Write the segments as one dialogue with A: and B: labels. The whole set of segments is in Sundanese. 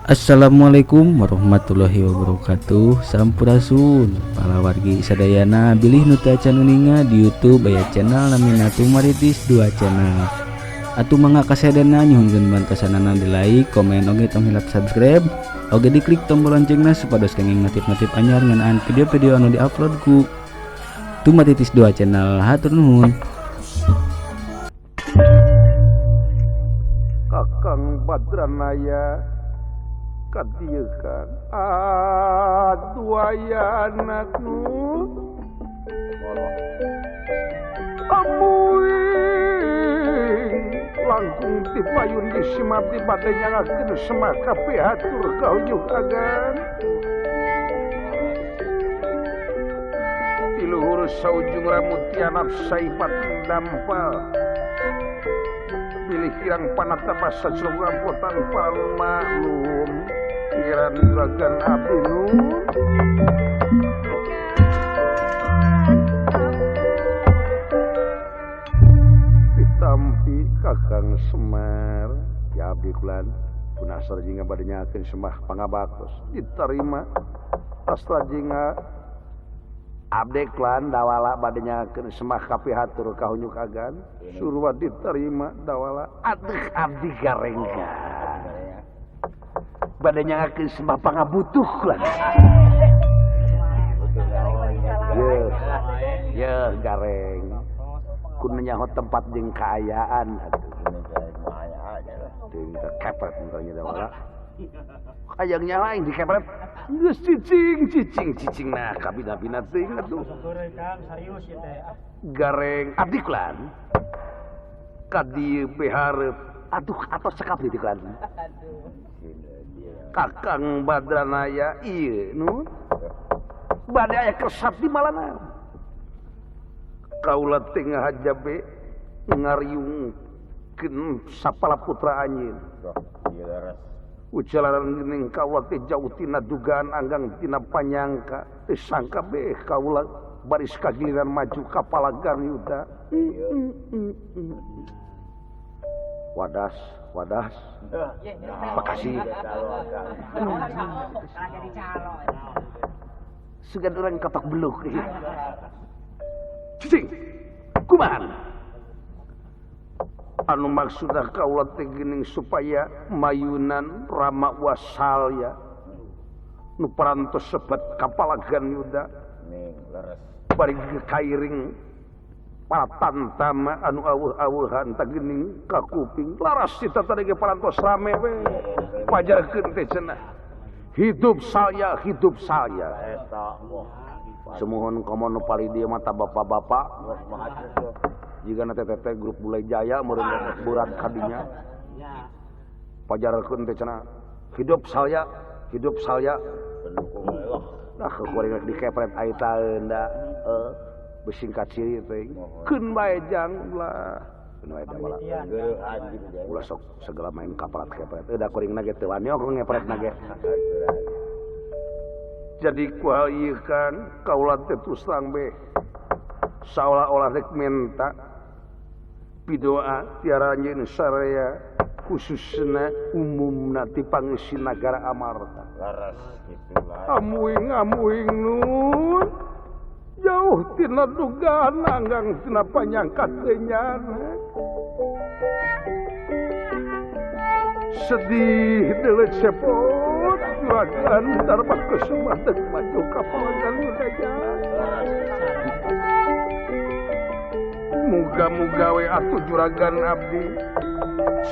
A: Assalamualaikum warahmatullahi wabarakatuh. Sampurasun para wargi sadayana bilih nu teu acan uninga di YouTube aya channel namina Tumaritis 2 channel. Atuh mangga kasadana nyuhunkeun bantosanana di like, komen oge tong hilap subscribe, oge diklik tombol loncengna supados kenging notif-notif anyar ngeunaan video-video anu diupload ku Tumaritis 2 channel. Hatur nuhun.
B: Kakang Badranaya kadiekan aduh aya anakku amuing langkung ti payun di simati bade nyangakeun semah kabeh hatur kaunyuh agan ti luhur saujung rambut tianap saipat dampal pilih kirang panata basa surga potan palmalum kiran ragan abdi nun ditampi kakang Semar ya abdi kulan punasar jinga bade nyakeun sembah pangabaktos diterima astra jinga abdi klan dawala bade nyakeun sembah kapihatur kaunyuk agan surwa diterima dawala aduh abdi garengga bade nyakeun sembah pangabutuh klan ye gareng kun nyaho tempat jeung kaayaan atuh teu kepet mungkin dawala hayang nyalain di kepret geus cicing nah kabina-bina teuing atuh gareng abdi klan ka dieu behareup aduh atos sekap di klan Kakang Badranaya ieu nu bade aya kesap di malana kaula teh ngahajabe ngariungkeun sapala putra anjeun ucalaran geuning kaula teh jauh tina dugaan anggang tina panyangka teu sangka beh kaula baris kagiliran maju ka palagan yuda wadas makasih sugan urang kapak beluk cicing kumahan anu maksudah kaula teh geuning supaya mayunan rama wasalya nu parantos sebet kapalagan yuda bari kairing para tantama anu aweuh-aweuhan teh geuning ka kuping laras cita tadi ge parantos rame we pajarkeun teh cenah hidup saya eta semohon komo nu pali dieu mah bapak-bapak jika teteh grup Bulai Jaya meureun burat kadinya pajarkeun teh cenah hidup saya nah kuring dikepret aitaeun da besingkat ciri teh keun bae jang ulah keun bae ulah ulah sok segala main kaprat kepret da kuringna ge teu wani aku ngepretna ge jadi kual ieu kan kaula teh tusang be saolah-olah rek minta pidoa tiara anjeun saraya khususna umumna ti pangisi nagara Amarta laras kitu lah amuing nun jauh tina dugaan anggang tina panyangka teu nyana sedih deuleu cepot juragan darbat kesembah teu maju ka palagan budaya muga-muga we atuh juragan abdi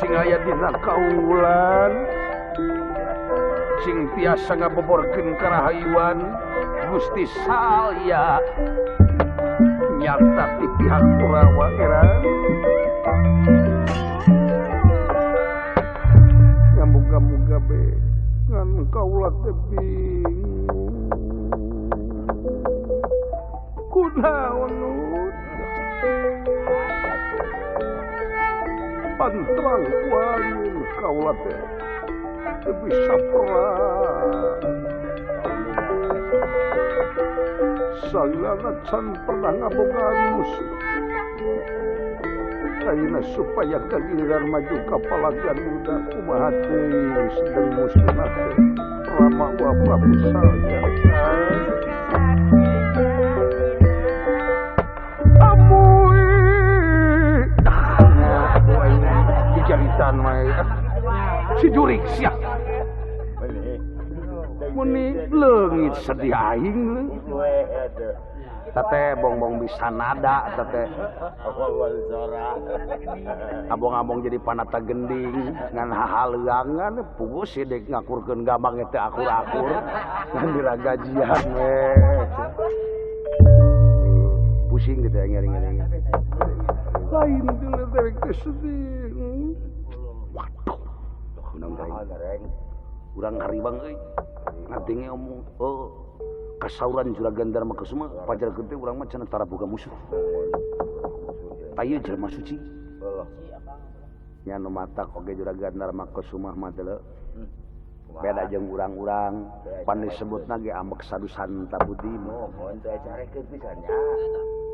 B: sing aya dina kaulan sing tiasa ngaboborkeun karahayuan Gusti saya nyata di pihak Kurawa eran yang moga-moga be ngan kaula teh bingung kunaon pantrang kuanin kaula teh bisa perang salilana can pernah ngabogaan musuh ayeuna supaya kagiliran maju kapalagan muda kumaha teuing sedeng muslimah Rama wa Prabu Salya amuy dijaritan mah si jurig siap muni leungit sedih aing tete bongbong bisa nada tete abong-abong jadi panata gending ngan hahaleuangan puguh sidek ngakurkeun gambang teh akur-akur ngan diragajian we pusing gitu ya ngering-ngering lain deuleu derek teh sedih waduh unang garing urang haribang euy ngadenge omong kasauran Juragan Dharma Kesuma pajar gede urang mah cenah tara boga musuh tayeu jelema suci nya nu matak oge Juragan Dharma Kesuma mah teh beda jeung urang-urang pan disebutna ge ambek sadusan tabudi mohon teh carekeun pisan nya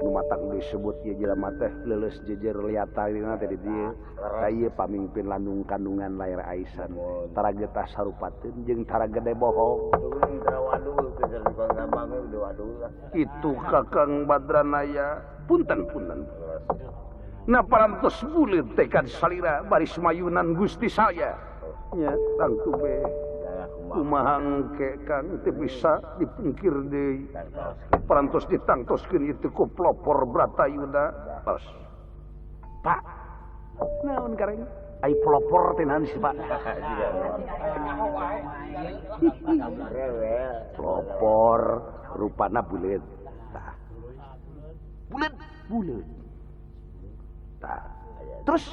B: nu matak disebut ieu jelema teh leuleus jejer liatarina teh di dieu tayeu pamimpin landung kandungan lair Aisan tara getah sarupateun jeung tara gede bohong itu Kakang Badranaya punten na parantos bulir tekad salira baris mayunan Gusti saya nya tangtu be kumaha engke Kang teu bisa dipungkir deui parantos ditangtoskeun itu ku pelopor Bratayuda tos Pak naon kareng ai pelopor teh naon sih Pak pelopor rupana buleut tah buleut tah terus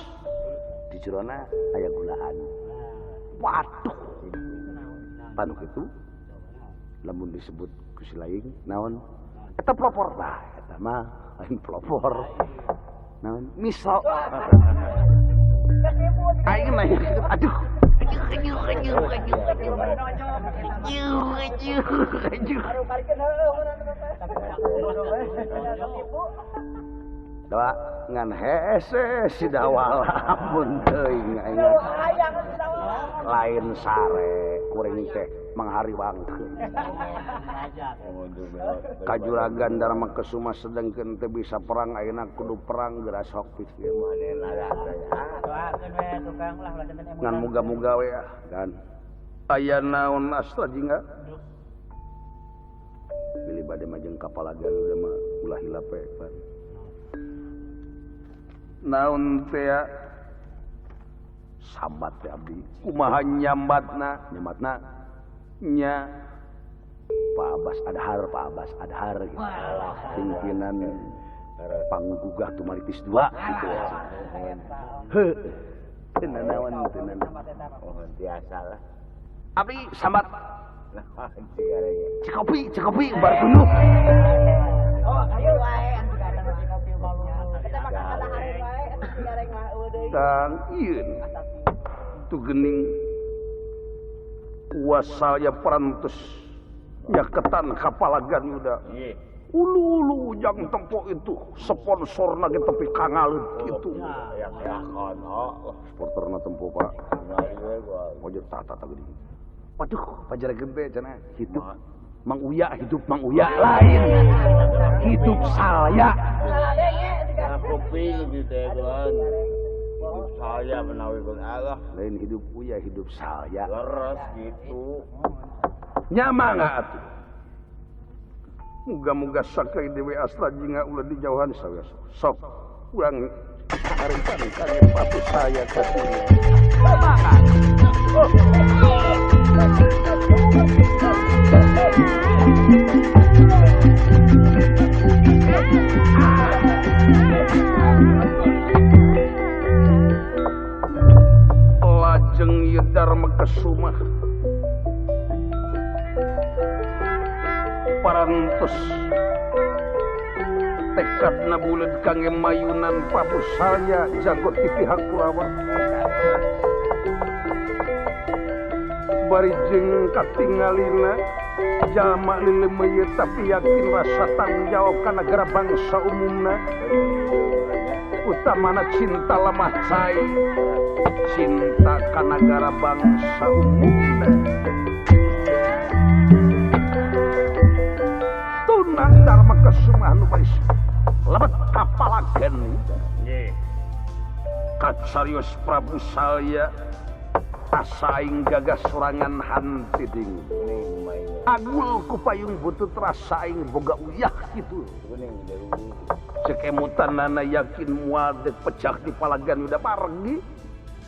B: di jerona aya gulaan waduh panu kitu lamun disebut ku si laing naon eta pelopor tah eta mah lain pelopor naon miso aing mah aduh Dawa ngan hese si dawala ampun teuing aing lain sare kuring teh manghariwangkeun ka Juragan Dharma Kesuma sedengkeun teu bisa perang ayeuna kudu perang geura sok pikir manehna ngan muga-muga we dan aya naon astra jingga pilih bade majeng kapalagan udah mah ulah hilape pan naon teh sambat teh abdi kumaha nyambatna nya Pak Abbas Adhar gitu. Pimpinan panggugah Tumaritis 2 gitu ya. Heuh naon teunan mohon biasa lah abdi sambat cikopi bar tunuk ayo wae anti kadang cikopi malu kita makan kada hari wae anti gareng mah euy tang ieun tu geuning wasalya parantos nyaketan kapalagan udah ulu ujang tempo itu sponsorna ge tepi kangalut gitu ya sponsorna tempo Pak ojek tata geuning waduh pajar gede cenah hidup Mang Uya lain hidup saya kopi gitu kan hidup saya menawi Allah lain hidup Uya hidup saya leres gitu nyama nggak atuh muga-muga sakai Dewi Astra jingga ulah dijauhan saya sok urang harapan kali patu saya kasih lajeng ieu Dharma Kesuma parantos tekadna buleud kangge mayunan Prabu Salya jago ti pihak Kurawa bari jeung katingalina jalma leuleumeuyeut tapi yakin rasa tanggung jawab ka nagara bangsa umumna utamana cinta lemah cai cinta ka nagara bangsa umumna tunang dharma kesumah nu baris lebet kapalagan kacarios Prabu Salya asaing gagas sorangan hantiding agul ku payung butut rasaing boga uyah gitu cekemutanana yakin mual dek pecah di palagan udah pargi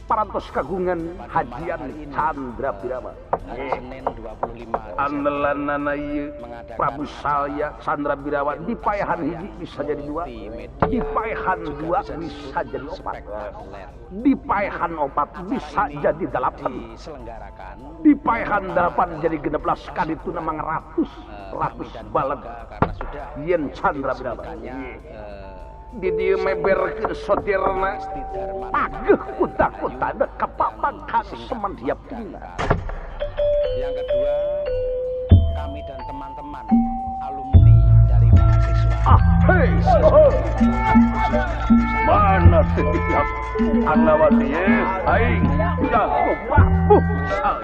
B: parantos kagungan hajian Candra Birama
C: Senin 25
B: andelanana ieu Prabu Salya Candra Birawa di paehan hiji bisa jadi dua di paehan dua bisa jadi opat di paehan opat bisa jadi delapan
C: diselenggarakan
B: di paehan delapan jadi 16 kali itu namang ratus balet
C: karena sudah
B: yen Candra Birawa di dieu meberkeun sotirna pageuh kuda-kuda da kapapangkan semandiap tina.
C: Yang kedua, kami dan teman-teman alumni dari mahasiswa
B: mana setiap Anawati aing jago Prabu Salya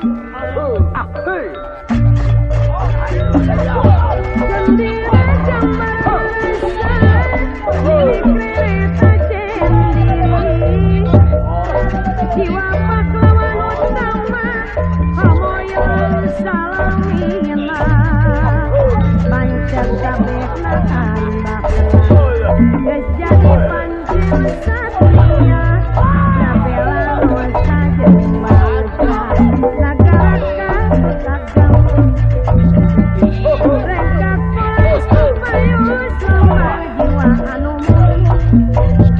D: jiwa pahlawan utama hamoyan salamina pancen kabeh anda geus jadi pancen satria sabela dosa jeung bangsa nagara kagam mereka polis supayus lemah jiwa anu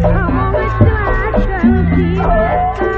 D: hamoyan jelaskeun kita